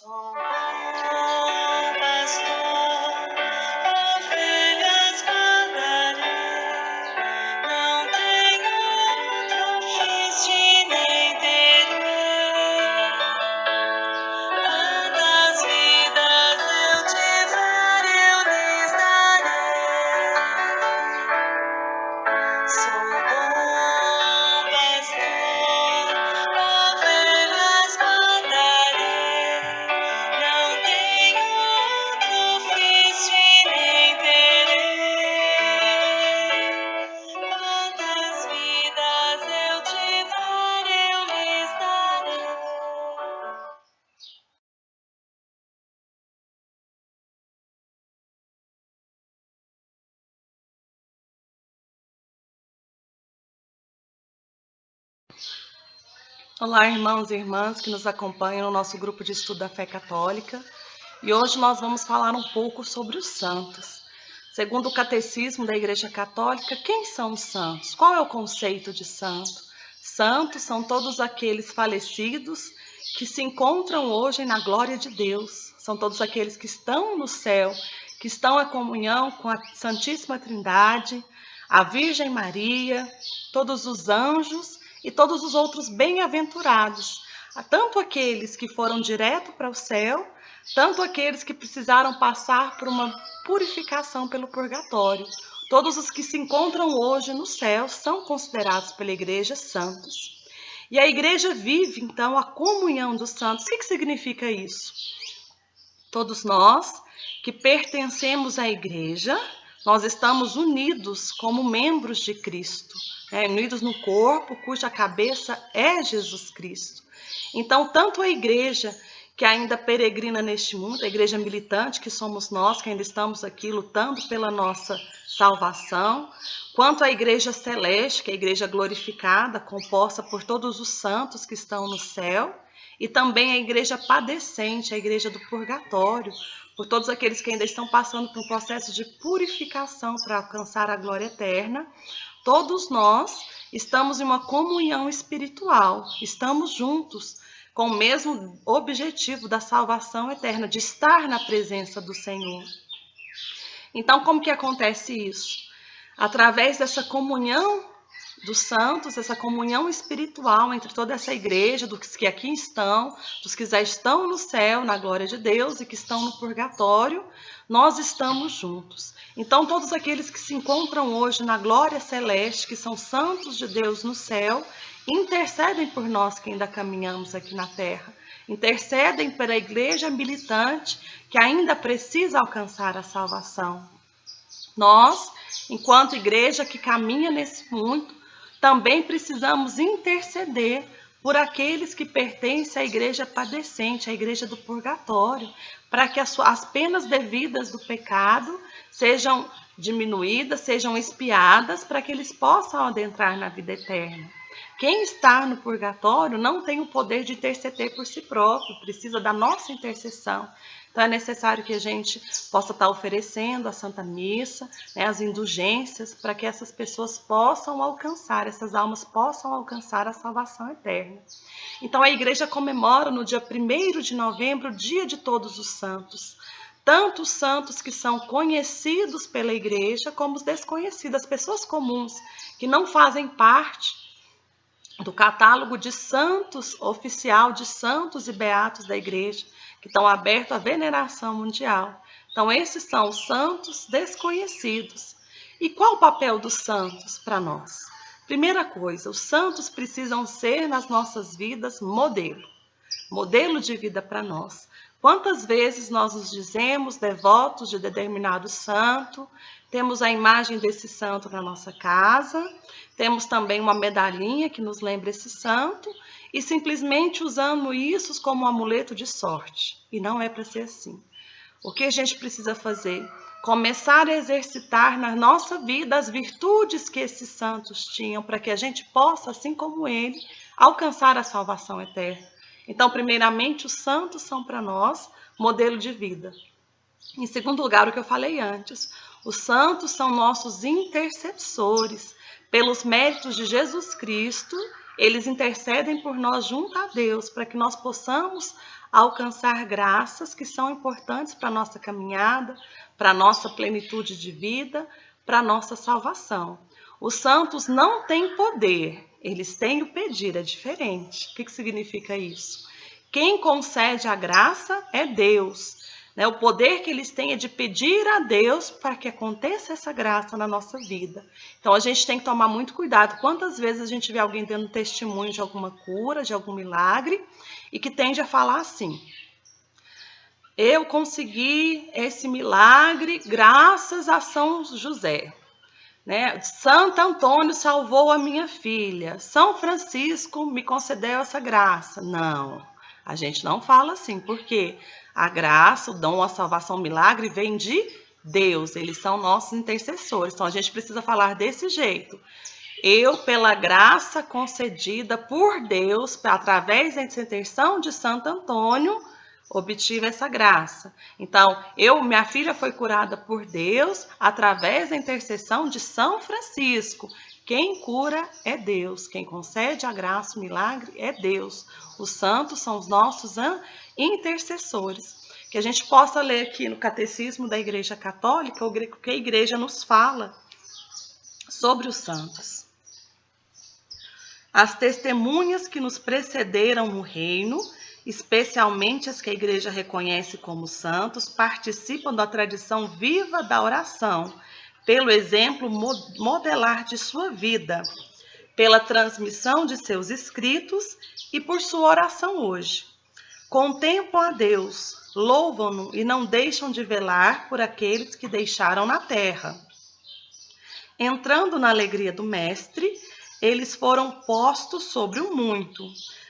Sou bom pastor, ovelhas guardarei, não tenho outro ofício nem terei. Quantas vidas eu tiver, eu lhes darei. Sou bom pastor, ovelhas guardarei, não tenho outro ofício e nem terei. Quantas vidas eu tiver, eu lhes darei. Olá, irmãos e irmãs que nos acompanham no nosso grupo de estudo da fé católica. E hoje nós vamos falar um pouco sobre os santos. Segundo o Catecismo da Igreja Católica, quem são os santos? Qual é o conceito de santo? Santos são todos aqueles falecidos que se encontram hoje na glória de Deus. São todos aqueles que estão no céu, que estão em comunhão com a Santíssima Trindade, a Virgem Maria, todos os anjos e todos os outros bem-aventurados, tanto aqueles que foram direto para o céu, tanto aqueles que precisaram passar por uma purificação pelo purgatório. Todos os que se encontram hoje no céu são considerados pela Igreja santos. E a Igreja vive, então, a comunhão dos santos. O que significa isso? Todos nós que pertencemos à Igreja, nós estamos unidos como membros de Cristo, unidos no corpo, cuja cabeça é Jesus Cristo. Então, tanto a Igreja que ainda peregrina neste mundo, a Igreja militante, que somos nós, que ainda estamos aqui lutando pela nossa salvação, quanto a Igreja celeste, que é a Igreja glorificada, composta por todos os santos que estão no céu, e também a Igreja padecente, a Igreja do purgatório, por todos aqueles que ainda estão passando por um processo de purificação para alcançar a glória eterna. Todos nós estamos em uma comunhão espiritual, estamos juntos com o mesmo objetivo da salvação eterna, de estar na presença do Senhor. Então, como que acontece isso? Através dessa comunhão dos santos, essa comunhão espiritual entre toda essa igreja, dos que aqui estão, dos que já estão no céu, na glória de Deus, e que estão no purgatório, nós estamos juntos. Então, todos aqueles que se encontram hoje na glória celeste, que são santos de Deus no céu, intercedem por nós que ainda caminhamos aqui na terra. Intercedem pela igreja militante que ainda precisa alcançar a salvação. Nós, enquanto igreja que caminha nesse mundo, também precisamos interceder por aqueles que pertencem à igreja padecente, à igreja do purgatório, para que as penas devidas do pecado sejam diminuídas, sejam expiadas, para que eles possam adentrar na vida eterna. Quem está no purgatório não tem o poder de interceder por si próprio, precisa da nossa intercessão. Então é necessário que a gente possa estar oferecendo a Santa Missa, as indulgências, para que essas pessoas possam alcançar, essas almas possam alcançar a salvação eterna. Então a igreja comemora no dia 1º de novembro o Dia de Todos os Santos. Tanto os santos que são conhecidos pela igreja, como os desconhecidos, as pessoas comuns, que não fazem parte do catálogo de santos oficial, de santos e beatos da igreja, que estão abertos à veneração mundial. Então, esses são os santos desconhecidos. E qual o papel dos santos para nós? Primeira coisa, os santos precisam ser nas nossas vidas modelo de vida para nós. Quantas vezes nós nos dizemos devotos de determinado santo, temos a imagem desse santo na nossa casa, temos também uma medalhinha que nos lembra esse santo e simplesmente usamos isso como um amuleto de sorte. E não é para ser assim. O que a gente precisa fazer? Começar a exercitar na nossa vida as virtudes que esses santos tinham, para que a gente possa, assim como ele, alcançar a salvação eterna. Então, primeiramente, os santos são para nós modelo de vida. Em segundo lugar, o que eu falei antes, os santos são nossos intercessores. Pelos méritos de Jesus Cristo, eles intercedem por nós junto a Deus, para que nós possamos alcançar graças que são importantes para a nossa caminhada, para a nossa plenitude de vida, para a nossa salvação. Os santos não têm poder, eles têm o pedir, é diferente. O que significa isso? Quem concede a graça é Deus. O poder que eles têm é de pedir a Deus para que aconteça essa graça na nossa vida. Então a gente tem que tomar muito cuidado. Quantas vezes a gente vê alguém dando testemunho de alguma cura, de algum milagre, e que tende a falar assim: eu consegui esse milagre graças a São José. Santo Antônio salvou a minha filha. São Francisco me concedeu essa graça. Não, a gente não fala assim, porque a graça, o dom, a salvação, o milagre vem de Deus. Eles são nossos intercessores. Então a gente precisa falar desse jeito. Eu, pela graça concedida por Deus, através da intercessão de Santo Antônio, obtive essa graça. Então, minha filha foi curada por Deus através da intercessão de São Francisco. Quem cura é Deus, quem concede a graça, o milagre é Deus. Os santos são os nossos intercessores. Que a gente possa ler aqui no Catecismo da Igreja Católica o que a Igreja nos fala sobre os santos. As testemunhas que nos precederam no reino, especialmente as que a Igreja reconhece como santos, participam da tradição viva da oração, pelo exemplo modelar de sua vida, pela transmissão de seus escritos e por sua oração hoje. Contemplam a Deus, louvam-no e não deixam de velar por aqueles que deixaram na terra. Entrando na alegria do Mestre, eles foram postos sobre o muito.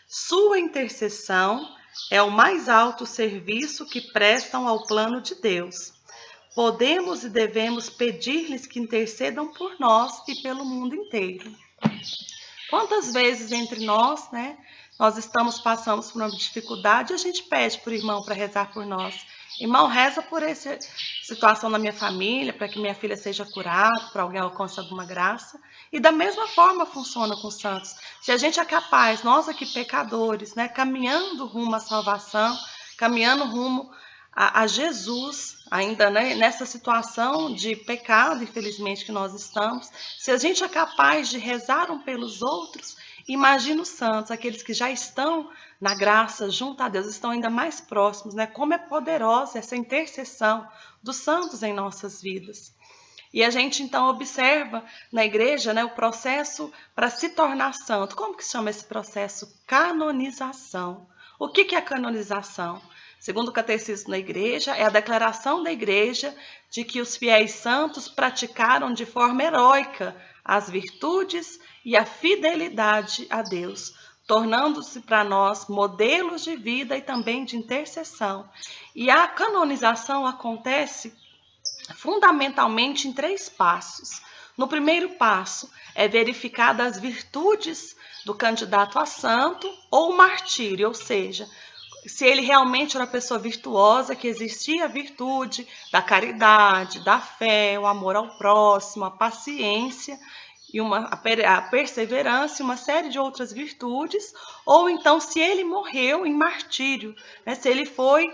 Sua intercessão é o mais alto serviço que prestam ao plano de Deus. Podemos e devemos pedir-lhes que intercedam por nós e pelo mundo inteiro. Quantas vezes entre nós, nós passamos por uma dificuldade e a gente pede para o irmão para rezar por nós. Irmão, reza por essa situação na minha família, para que minha filha seja curada, para alguém alcance alguma graça. E da mesma forma funciona com os santos. Se a gente é capaz, nós aqui pecadores, caminhando rumo à salvação, caminhando rumo a Jesus, ainda nessa situação de pecado, infelizmente, que nós estamos, se a gente é capaz de rezar um pelos outros, imagina os santos, aqueles que já estão na graça junto a Deus, estão ainda mais próximos, Como é poderosa essa intercessão dos santos em nossas vidas. E a gente, então, observa na igreja o processo para se tornar santo. Como que se chama esse processo? Canonização. O que é a canonização? Segundo o Catecismo da Igreja, é a declaração da Igreja de que os fiéis santos praticaram de forma heróica as virtudes e a fidelidade a Deus, tornando-se para nós modelos de vida e também de intercessão. E a canonização acontece fundamentalmente em 3 passos. No primeiro passo, é verificada as virtudes do candidato a santo ou martírio, ou seja, se ele realmente era uma pessoa virtuosa, que existia a virtude da caridade, da fé, o amor ao próximo, a paciência e a perseverança e uma série de outras virtudes, ou então se ele morreu em martírio, se ele foi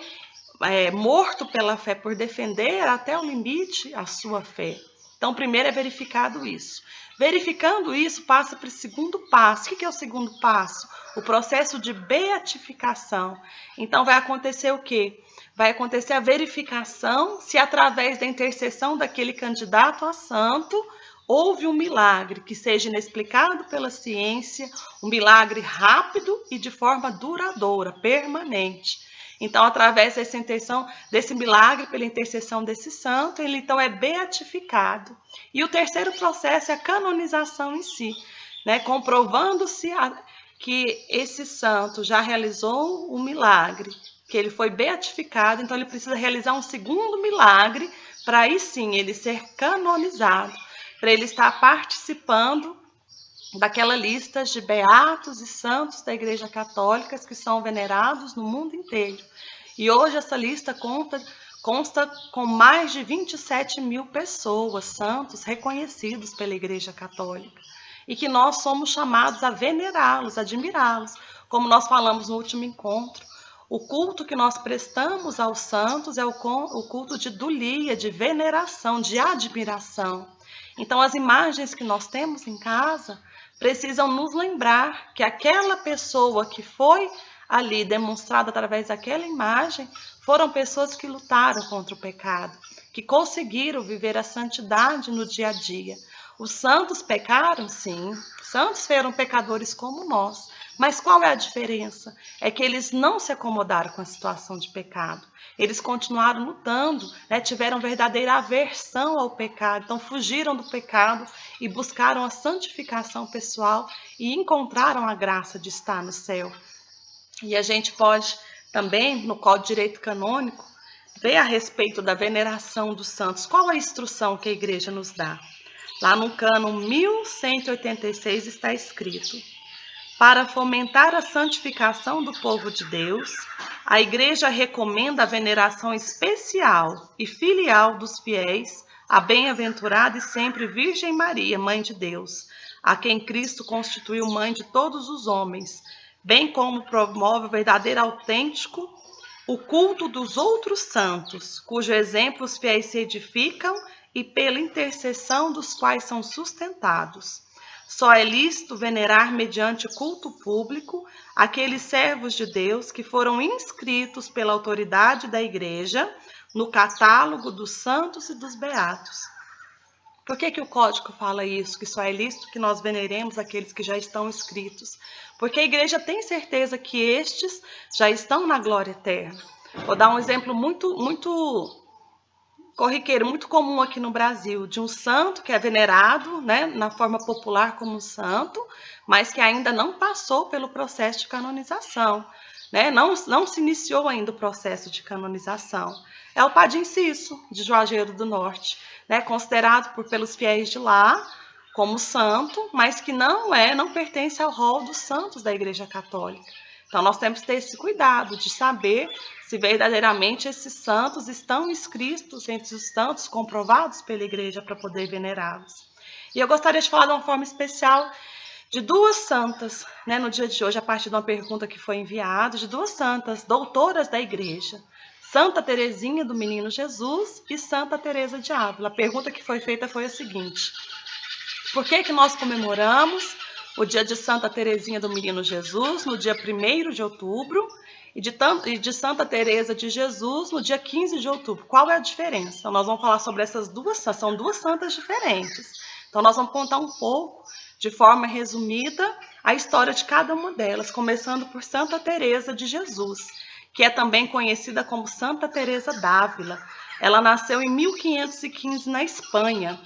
morto pela fé por defender até o limite a sua fé. Então, primeiro é verificado isso. Verificando isso, passa para o segundo passo. O que é o segundo passo? O processo de beatificação. Então, vai acontecer o quê? Vai acontecer a verificação se, através da intercessão daquele candidato a santo, houve um milagre que seja inexplicado pela ciência, um milagre rápido e de forma duradoura, permanente. Então, através dessa intenção, desse milagre, pela intercessão desse santo, ele então é beatificado. E o terceiro processo é a canonização em si, comprovando-se que esse santo já realizou um milagre, que ele foi beatificado, então ele precisa realizar um segundo milagre para aí sim ele ser canonizado, para ele estar participando daquela lista de beatos e santos da Igreja Católica que são venerados no mundo inteiro. E hoje essa lista consta com mais de 27 mil pessoas, santos, reconhecidos pela Igreja Católica. E que nós somos chamados a venerá-los, admirá-los. Como nós falamos no último encontro, O culto que nós prestamos aos santos é o culto de dulia, de veneração, de admiração. Então, as imagens que nós temos em casa precisam nos lembrar que aquela pessoa que foi ali demonstrada através daquela imagem foram pessoas que lutaram contra o pecado, que conseguiram viver a santidade no dia a dia. Os santos pecaram, sim. Santos foram pecadores como nós. Mas qual é a diferença? É que eles não se acomodaram com a situação de pecado. Eles continuaram lutando, né? Tiveram verdadeira aversão ao pecado. Então fugiram do pecado e buscaram a santificação pessoal e encontraram a graça de estar no céu. E a gente pode também, no Código de Direito Canônico, ver a respeito da veneração dos santos. Qual a instrução que a igreja nos dá? Lá no cânon 1186 está escrito: para fomentar a santificação do povo de Deus, a igreja recomenda a veneração especial e filial dos fiéis à bem-aventurada e sempre Virgem Maria, Mãe de Deus, a quem Cristo constituiu mãe de todos os homens, bem como promove o verdadeiro autêntico o culto dos outros santos, cujo exemplo os fiéis se edificam e pela intercessão dos quais são sustentados. Só é lícito venerar mediante culto público aqueles servos de Deus que foram inscritos pela autoridade da Igreja no catálogo dos santos e dos beatos. Por que o Código fala isso, que só é lícito que nós veneremos aqueles que já estão inscritos? Porque a Igreja tem certeza que estes já estão na glória eterna. Vou dar um exemplo muito corriqueiro, muito comum aqui no Brasil, de um santo que é venerado, né, na forma popular como um santo, mas que ainda não passou pelo processo de canonização, né? Não se iniciou ainda o processo de canonização. É o Padre Inciso, de Juazeiro do Norte, né, considerado pelos fiéis de lá como santo, mas que não pertence ao rol dos santos da Igreja Católica. Então, nós temos que ter esse cuidado de saber se verdadeiramente esses santos estão inscritos entre os santos comprovados pela Igreja para poder venerá-los. E eu gostaria de falar de uma forma especial de duas santas, né, no dia de hoje, a partir de uma pergunta que foi enviada, de duas santas, doutoras da Igreja, Santa Teresinha do Menino Jesus e Santa Teresa de Ávila. A pergunta que foi feita foi a seguinte: por que nós comemoramos o dia de Santa Teresinha do Menino Jesus no dia 1º de outubro e de Santa Teresa de Jesus no dia 15 de outubro? Qual é a diferença? Então, nós vamos falar sobre essas duas, são duas santas diferentes. Então, nós vamos contar um pouco, de forma resumida, a história de cada uma delas, começando por Santa Teresa de Jesus, que é também conhecida como Santa Teresa d'Ávila. Ela nasceu em 1515 na Espanha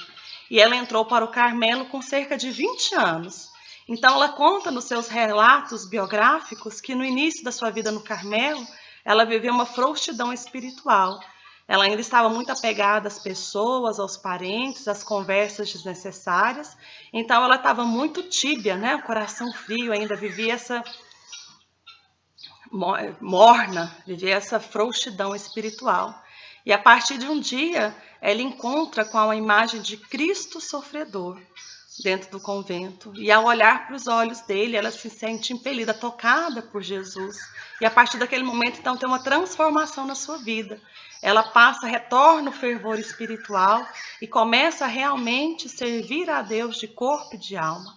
e ela entrou para o Carmelo com cerca de 20 anos. Então, ela conta nos seus relatos biográficos que no início da sua vida no Carmelo, ela viveu uma frouxidão espiritual. Ela ainda estava muito apegada às pessoas, aos parentes, às conversas desnecessárias. Então, ela estava muito tíbia, né? O coração frio, ainda vivia essa morna, vivia essa frouxidão espiritual. E a partir de um dia, ela encontra com a imagem de Cristo sofredor dentro do convento. E ao olhar para os olhos dele, ela se sente impelida, tocada por Jesus. E a partir daquele momento, então, tem uma transformação na sua vida. Ela retorna o fervor espiritual e começa a realmente servir a Deus de corpo e de alma.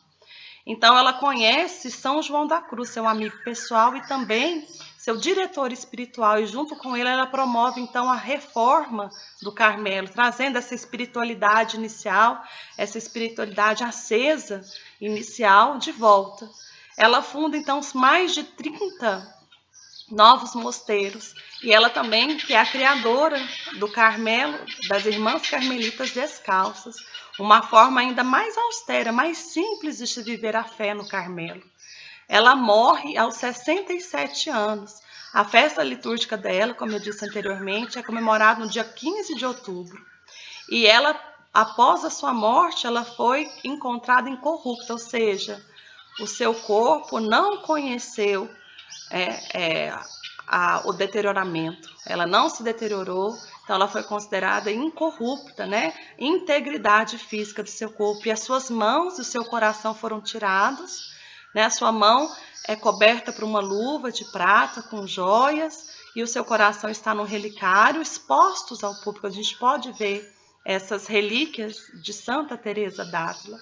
Então, ela conhece São João da Cruz, seu amigo pessoal e também seu diretor espiritual. E junto com ele, ela promove, então, a reforma do Carmelo, trazendo essa espiritualidade inicial, essa espiritualidade acesa inicial de volta. Ela funda, então, mais de 30 novos mosteiros. E ela também, que é a criadora do Carmelo, das Irmãs Carmelitas Descalças, uma forma ainda mais austera, mais simples de se viver a fé no Carmelo. Ela morre aos 67 anos. A festa litúrgica dela, como eu disse anteriormente, é comemorada no dia 15 de outubro. E ela, após a sua morte, ela foi encontrada incorrupta, ou seja, o seu corpo não conheceu o deterioramento. Ela não se deteriorou, então ela foi considerada incorrupta, né? Integridade física do seu corpo. E as suas mãos e o seu coração foram tirados, né? A sua mão é coberta por uma luva de prata com joias e o seu coração está no relicário, expostos ao público. A gente pode ver essas relíquias de Santa Teresa d'Ávila.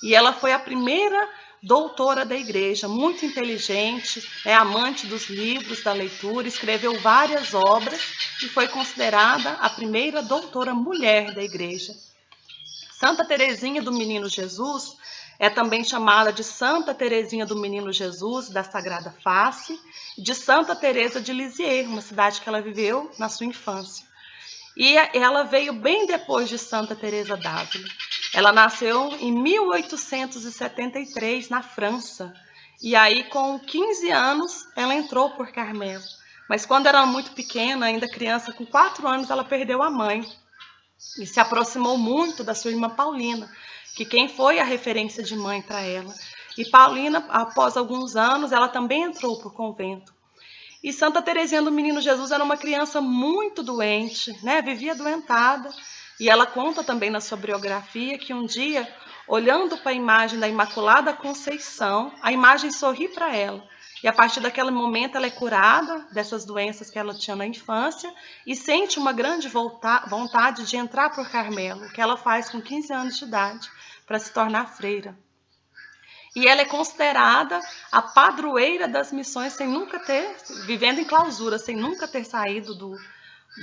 E ela foi a primeira doutora da igreja, muito inteligente, amante dos livros, da leitura, escreveu várias obras e foi considerada a primeira doutora mulher da igreja. Santa Teresinha do Menino Jesus é também chamada de Santa Teresinha do Menino Jesus da Sagrada Face, de Santa Teresa de Lisieux, uma cidade que ela viveu na sua infância. E ela veio bem depois de Santa Teresa d'Ávila. Ela nasceu em 1873 na França. E aí, com 15 anos, ela entrou por Carmelo. Mas quando era muito pequena, ainda criança, com 4 anos, ela perdeu a mãe. E se aproximou muito da sua irmã Paulina, que quem foi a referência de mãe para ela. E Paulina, após alguns anos, ela também entrou por convento. E Santa Teresinha do Menino Jesus era uma criança muito doente, né? Vivia adoentada. E ela conta também na sua biografia que um dia, olhando para a imagem da Imaculada Conceição, a imagem sorri para ela. E a partir daquele momento ela é curada dessas doenças que ela tinha na infância e sente uma grande vontade de entrar para o Carmelo, que ela faz com 15 anos de idade, para se tornar freira. E ela é considerada a padroeira das missões, sem nunca ter, vivendo em clausura, sem nunca ter saído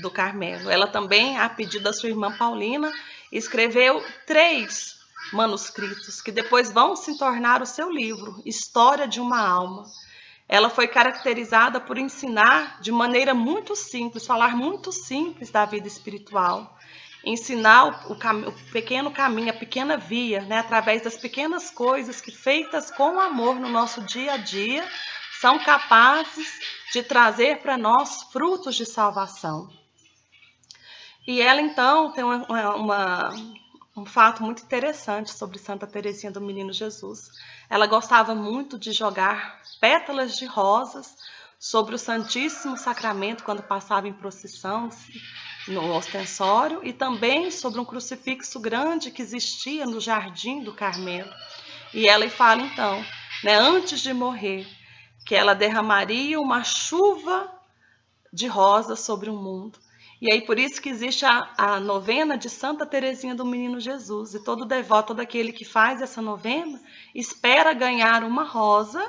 do Carmelo. Ela também, a pedido da sua irmã Paulina, escreveu 3 manuscritos, que depois vão se tornar o seu livro, História de uma Alma. Ela foi caracterizada por ensinar de maneira muito simples, falar muito simples da vida espiritual. Ensinar o pequeno caminho, a pequena via, né, através das pequenas coisas que, feitas com amor no nosso dia a dia, são capazes de trazer para nós frutos de salvação. E ela, então, tem um fato muito interessante sobre Santa Teresinha do Menino Jesus. Ela gostava muito de jogar pétalas de rosas sobre o Santíssimo Sacramento quando passava em procissão no ostensório e também sobre um crucifixo grande que existia no jardim do Carmelo. E ela fala então, né, antes de morrer, que ela derramaria uma chuva de rosas sobre o mundo. E aí por isso que existe a novena de Santa Teresinha do Menino Jesus. E todo devoto, todo aquele que faz essa novena, espera ganhar uma rosa,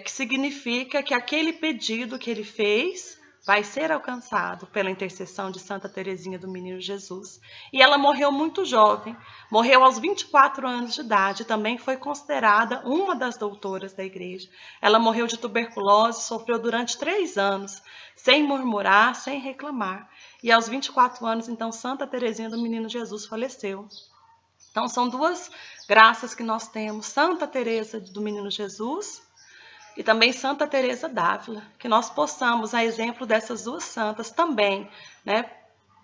que significa que aquele pedido que ele fez vai ser alcançado pela intercessão de Santa Teresinha do Menino Jesus. E ela morreu muito jovem, morreu aos 24 anos de idade, também foi considerada uma das doutoras da igreja. Ela morreu de tuberculose, sofreu durante 3 anos, sem murmurar, sem reclamar. E aos 24 anos, então, Santa Teresinha do Menino Jesus faleceu. Então, são 2 graças que nós temos, Santa Teresa do Menino Jesus e também Santa Teresa d'Ávila, que nós possamos, a exemplo dessas 2 santas, também, né,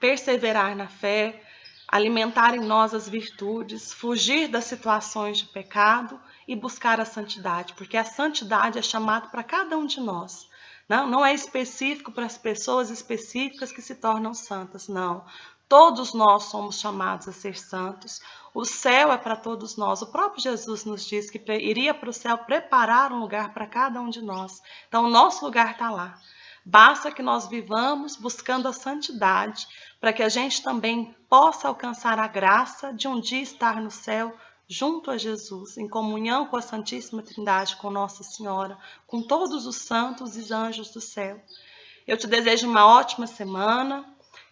perseverar na fé, alimentar em nós as virtudes, fugir das situações de pecado e buscar a santidade, porque a santidade é chamada para cada um de nós. Não é específico para as pessoas específicas que se tornam santas, não. Todos nós somos chamados a ser santos. O céu é para todos nós. O próprio Jesus nos diz que iria para o céu preparar um lugar para cada um de nós. Então, o nosso lugar está lá. Basta que nós vivamos buscando a santidade, para que a gente também possa alcançar a graça de um dia estar no céu, junto a Jesus, em comunhão com a Santíssima Trindade, com Nossa Senhora, com todos os santos e anjos do céu. Eu te desejo uma ótima semana,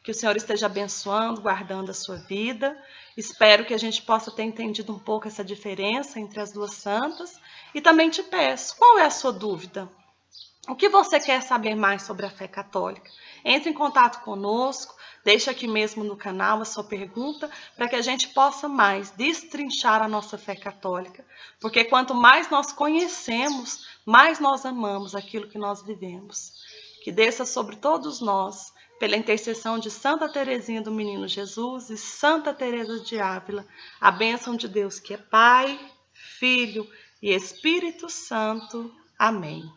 que o Senhor esteja abençoando, guardando a sua vida. Espero que a gente possa ter entendido um pouco essa diferença entre as 2 santas. E também te peço, qual é a sua dúvida? O que você quer saber mais sobre a fé católica? Entre em contato conosco, deixe aqui mesmo no canal a sua pergunta, para que a gente possa mais destrinchar a nossa fé católica. Porque quanto mais nós conhecemos, mais nós amamos aquilo que nós vivemos. Que desça sobre todos nós, pela intercessão de Santa Teresinha do Menino Jesus e Santa Teresa de Ávila, a bênção de Deus que é Pai, Filho e Espírito Santo. Amém.